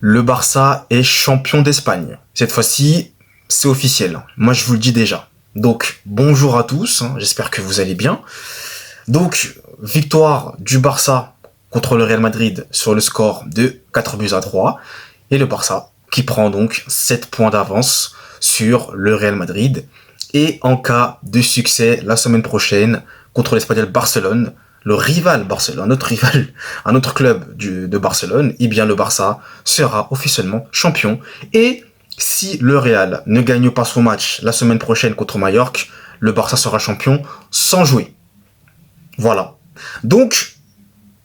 Le Barça est champion d'Espagne. Cette fois-ci, c'est officiel. Moi, je vous le dis déjà. Donc, bonjour à tous. J'espère que vous allez bien. Donc, victoire du Barça contre le Real Madrid sur le score de 4-3. Et le Barça qui prend donc 7 points d'avance sur le Real Madrid. Et en cas de succès la semaine prochaine contre l'Espagnol Barcelone, le rival Barcelone, un autre club de Barcelone, eh bien le Barça sera officiellement champion. Et si le Real ne gagne pas son match la semaine prochaine contre Mallorca, le Barça sera champion sans jouer. Voilà. Donc,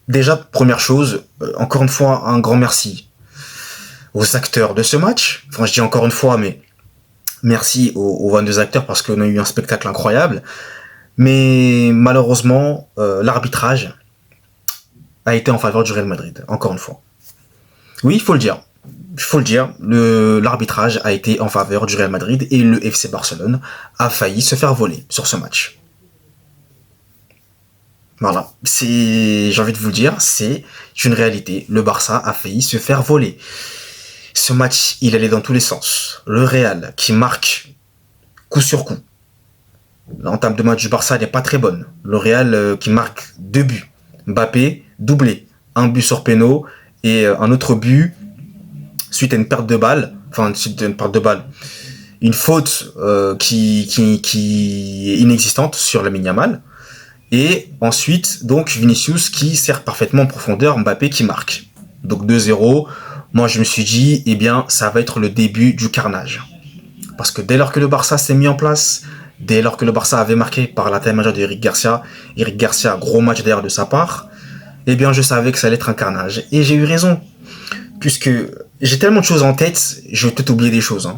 déjà, première chose, encore une fois, un grand merci aux acteurs de ce match. Enfin, je dis encore une fois, mais merci aux 22 acteurs parce qu'on a eu un spectacle incroyable. Mais malheureusement, l'arbitrage a été en faveur du Real Madrid, encore une fois. Oui, il faut le dire. L'arbitrage a été en faveur du Real Madrid et le FC Barcelone a failli se faire voler sur ce match. Voilà, j'ai envie de vous le dire, c'est une réalité. Le Barça a failli se faire voler. Ce match, il allait dans tous les sens. Le Real qui marque coup sur coup. L'entame de match du Barça n'est pas très bonne. Le Real qui marque 2 buts. Mbappé, doublé. Un but sur péno et un autre but suite à une perte de balle. Une faute qui est inexistante sur Lamine Yamal. Et ensuite, donc, Vinicius qui sert parfaitement en profondeur, Mbappé qui marque. Donc 2-0. Moi, je me suis dit, eh bien, ça va être le début du carnage. Parce que dès lors que le Barça s'est mis en place, dès lors que le Barça avait marqué par la taille majeure de Eric Garcia, gros match d'ailleurs de sa part, eh bien je savais que ça allait être un carnage. Et j'ai eu raison, puisque j'ai tellement de choses en tête, je vais peut-être oublier des choses.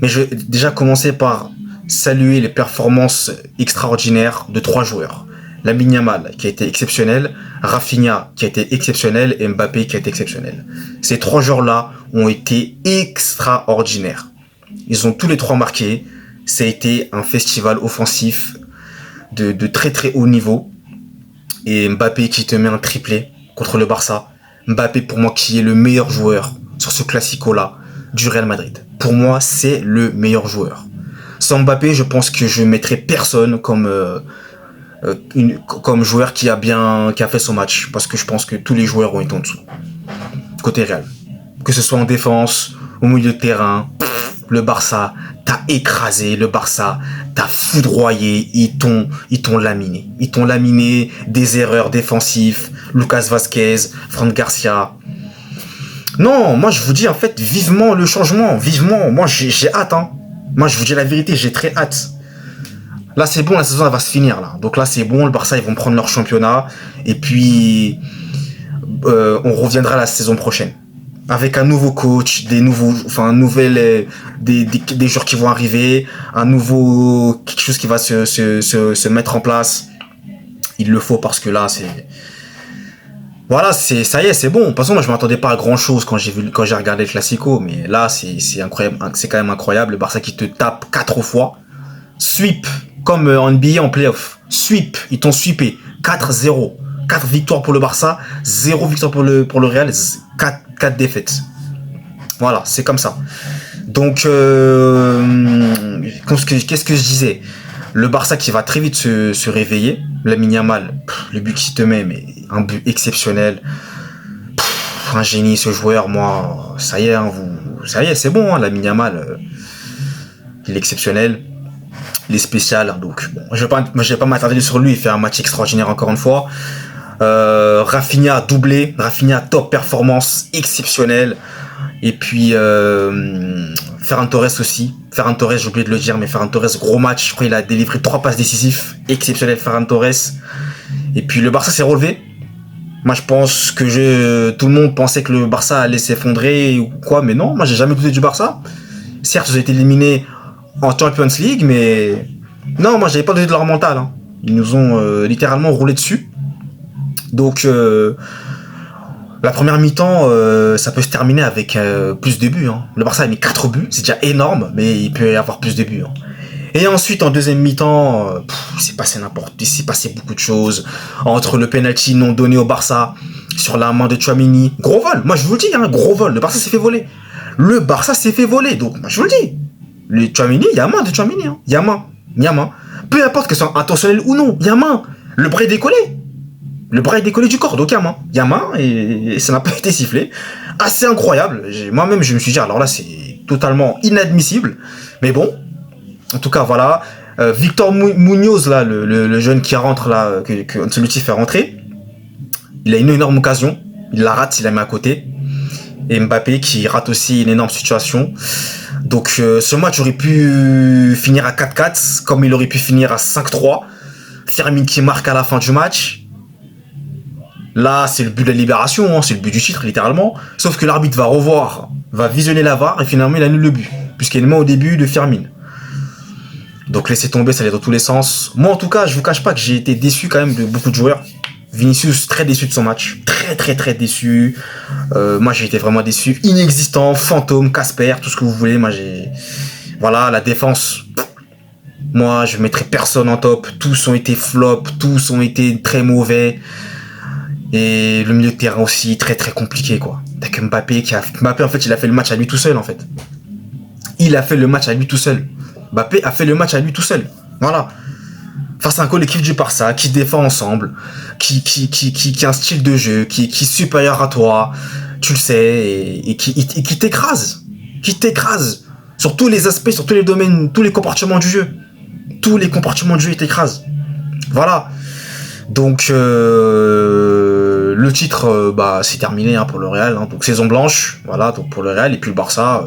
Mais je vais déjà commencer par saluer les performances extraordinaires de 3 joueurs. Lamine Yamal qui a été exceptionnel, Rafinha qui a été exceptionnel et Mbappé qui a été exceptionnel. Ces 3 joueurs-là ont été extraordinaires. Ils ont tous les 3 marqué. Ça a été un festival offensif de très très haut niveau. Et Mbappé qui te met un triplé contre le Barça. Mbappé pour moi qui est le meilleur joueur sur ce classico-là du Real Madrid. Pour moi, c'est le meilleur joueur. Sans Mbappé, je pense que je mettrais personne comme joueur qui a fait son match. Parce que je pense que tous les joueurs ont été en dessous. Côté Real. Que ce soit en défense, au milieu de terrain, le Barça t'a écrasé, le Barça t'a foudroyé, ils t'ont laminé. Ils t'ont laminé des erreurs défensives, Lucas Vazquez, Fran Garcia. Non, moi je vous dis en fait, vivement le changement, vivement. Moi j'ai hâte. Moi je vous dis la vérité, j'ai très hâte. Là c'est bon, la saison elle va se finir là. Donc là c'est bon, le Barça ils vont prendre leur championnat. Et puis on reviendra la saison prochaine. Avec un nouveau coach, des joueurs qui vont arriver, quelque chose qui va se mettre en place. Il le faut parce que là, ça y est, c'est bon. De toute façon, moi, je m'attendais pas à grand chose quand j'ai regardé le Classico, mais là, c'est incroyable, c'est quand même incroyable. Le Barça qui te tape 4 fois. Sweep, comme en NBA en playoff. Sweep, ils t'ont sweepé. 4-0. 4 victoires pour le Barça, 0 victoire pour le Real, 4 défaites. Voilà, c'est comme ça. Donc, qu'est-ce que je disais? Le Barça qui va très vite se réveiller. Lamine Yamal, le but qu'il te met, mais un but exceptionnel. Un génie ce joueur, moi, ça y est, c'est bon, Lamine Yamal, il est exceptionnel. Il est spécial, donc bon, je vais pas m'attarder sur lui, il fait un match extraordinaire encore une fois. Rafinha doublé, Rafinha top performance exceptionnelle. Et puis Ferran Torres aussi. Ferran Torres, j'ai oublié de le dire, mais Ferran Torres, gros match. Je crois qu'il a délivré 3 passes décisives. Exceptionnel Ferran Torres. Et puis le Barça s'est relevé. Moi je pense que tout le monde pensait que le Barça allait s'effondrer ou quoi, mais non, moi j'ai jamais douté du Barça. Certes, ils ont été éliminés en Champions League, mais non, moi j'avais pas douté de leur mental. Ils nous ont littéralement roulé dessus. Donc la première mi-temps, ça peut se terminer avec plus de buts. Le Barça a mis 4 buts, c'est déjà énorme, mais il peut y avoir plus de buts. Et ensuite, en deuxième mi-temps, il s'est passé beaucoup de choses. Entre le penalty non donné au Barça, sur la main de Tchouaméni. Gros vol, moi je vous le dis, hein, gros vol. Le Barça s'est fait voler. Le Barça s'est fait voler. Donc, moi je vous le dis. Le Tchouaméni, il y a main de Tchouaméni. Hein. Il y a main. Il y a main. Peu importe que ce soit intentionnel ou non, il y a main. Le bras est décollé. Le bras est décollé du corps, donc il y a main. Il y a main et ça n'a pas été sifflé. Assez incroyable. Moi-même, je me suis dit, alors là, c'est totalement inadmissible. Mais bon, en tout cas, voilà. Victor Munoz, là, le jeune qui rentre, là, que Ancelotti fait rentrer, il a une énorme occasion. Il la rate, il la met à côté. Et Mbappé qui rate aussi une énorme situation. Donc ce match aurait pu finir à 4-4, comme il aurait pu finir à 5-3. Firmine qui marque à la fin du match. Là, c'est le but de la libération, hein, c'est le but du titre, littéralement. Sauf que l'arbitre va revoir, va visionner la VAR, et finalement, il annule le but. Puisqu'il y a une main au début de Firmine. Donc laissez tomber, ça allait dans tous les sens. Moi, en tout cas, je vous cache pas que j'ai été déçu quand même de beaucoup de joueurs. Vinicius, très déçu de son match. Très déçu. Moi, j'ai été vraiment déçu. Inexistant, fantôme, Casper, tout ce que vous voulez. Moi, voilà, la défense. Moi, je mettrais personne en top. Tous ont été flop. Tous ont été très mauvais. Et le milieu de terrain aussi, très compliqué, quoi. Avec Mbappé Mbappé, en fait, il a fait le match à lui tout seul, en fait. Il a fait le match à lui tout seul. Mbappé a fait le match à lui tout seul. Voilà. Face à un collectif du Barça qui défend ensemble, qui a un style de jeu, qui est supérieur à toi, tu le sais, et qui t'écrase. Qui t'écrase. Sur tous les aspects, sur tous les domaines, tous les comportements du jeu. Tous les comportements du jeu, ils t'écrasent. Voilà. Donc, le titre, c'est terminé hein, pour le Real. Hein. Donc, saison blanche, voilà, donc pour le Real. Et puis le Barça,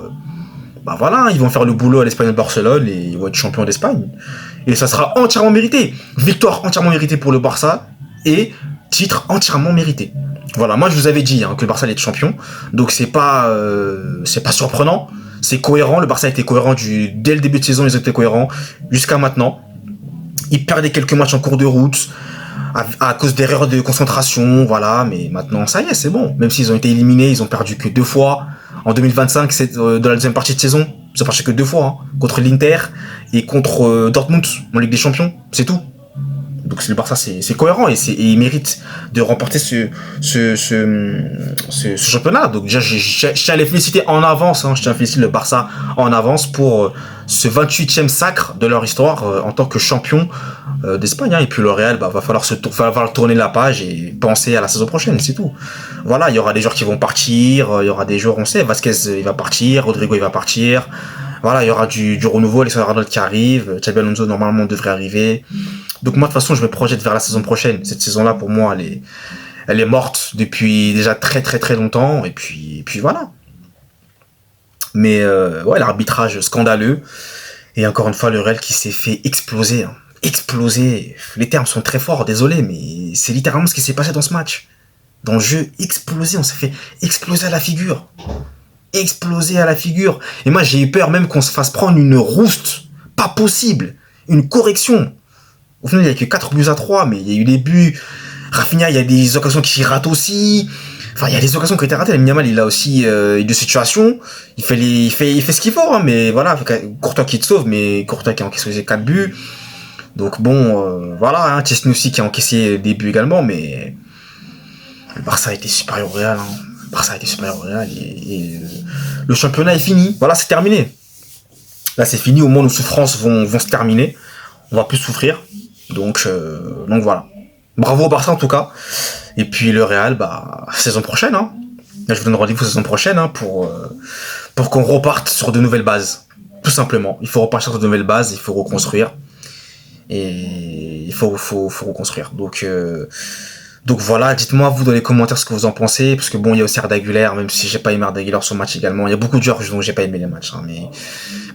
voilà, ils vont faire le boulot à l'Espagnol Barcelone et ils vont être champions d'Espagne. Et ça sera entièrement mérité. Victoire entièrement méritée pour le Barça et titre entièrement mérité. Voilà, moi je vous avais dit hein, que le Barça allait être champion. Donc c'est pas surprenant. C'est cohérent. Le Barça a été cohérent dès le début de saison. Ils ont été cohérents jusqu'à maintenant. Ils perdaient quelques matchs en cours de route à cause d'erreurs de concentration. Voilà, mais maintenant ça y est, c'est bon. Même s'ils ont été éliminés, ils ont perdu que 2 fois. En 2025, c'est dans la deuxième partie de saison. Ils ont marché que 2 fois, hein, contre l'Inter et contre Dortmund en Ligue des Champions, c'est tout. Donc le Barça, c'est cohérent et il mérite de remporter ce championnat. Donc déjà, je tiens à les féliciter en avance. Hein, je tiens à féliciter le Barça en avance pour ce 28e sacre de leur histoire en tant que champion d'Espagne. Hein. Et puis le Real, va falloir tourner la page et penser à la saison prochaine, c'est tout. Voilà, il y aura des joueurs qui vont partir, il y aura des joueurs, on sait, Vasquez il va partir, Rodrigo il va partir. Voilà, il y aura du renouveau, Alexandre Arnold qui arrive, Xabi Alonso normalement devrait arriver. Donc moi de toute façon je me projette vers la saison prochaine. Cette saison-là pour moi elle est morte depuis déjà très longtemps et puis voilà. Mais ouais, l'arbitrage scandaleux et encore une fois le Real qui s'est fait exploser. Hein. Exploser, les termes sont très forts, désolé, mais c'est littéralement ce qui s'est passé dans ce match. Dans le jeu, exploser, on s'est fait exploser à la figure. Exploser à la figure. Et moi j'ai eu peur même qu'on se fasse prendre une rouste. Pas possible. Une correction. Au final, il n'y a que 4-3, mais il y a eu des buts. Rafinha, il y a des occasions qui ratent aussi. Enfin, il y a des occasions qui ont été ratées. Lamine Yamal, il a aussi une situation. Il fait ce qu'il faut, hein, mais voilà. Courtois qui te sauve, mais Courtois qui a encaissé 4 buts. Donc bon, voilà. Hein, Chesney aussi qui a encaissé des buts également, mais le Barça a été supérieur au Real. Hein. Le Barça a été supérieur au Real et le championnat est fini. Voilà, c'est terminé. Là, c'est fini. Au moins, nos souffrances vont se terminer. On va plus souffrir. Donc voilà. Bravo au Barça en tout cas. Et puis le Real, saison prochaine. Hein. Là, je vous donne rendez-vous saison prochaine hein, pour qu'on reparte sur de nouvelles bases. Tout simplement. Il faut repartir sur de nouvelles bases, il faut reconstruire. Et il faut reconstruire. Donc voilà, dites-moi vous dans les commentaires ce que vous en pensez, parce que bon, il y a aussi Arda Güler, même si j'ai pas aimé Arda Güler sur le match également. Il y a beaucoup de joueurs dont j'ai pas aimé les matchs, hein,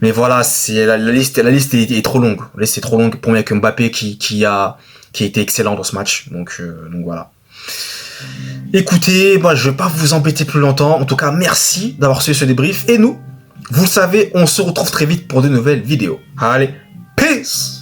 mais voilà, c'est la liste est trop longue. La liste est trop longue pour moi avec Mbappé qui a été excellent dans ce match. Donc voilà. Écoutez, je vais pas vous embêter plus longtemps. En tout cas, merci d'avoir suivi ce débrief. Et nous, vous le savez, on se retrouve très vite pour de nouvelles vidéos. Allez, peace!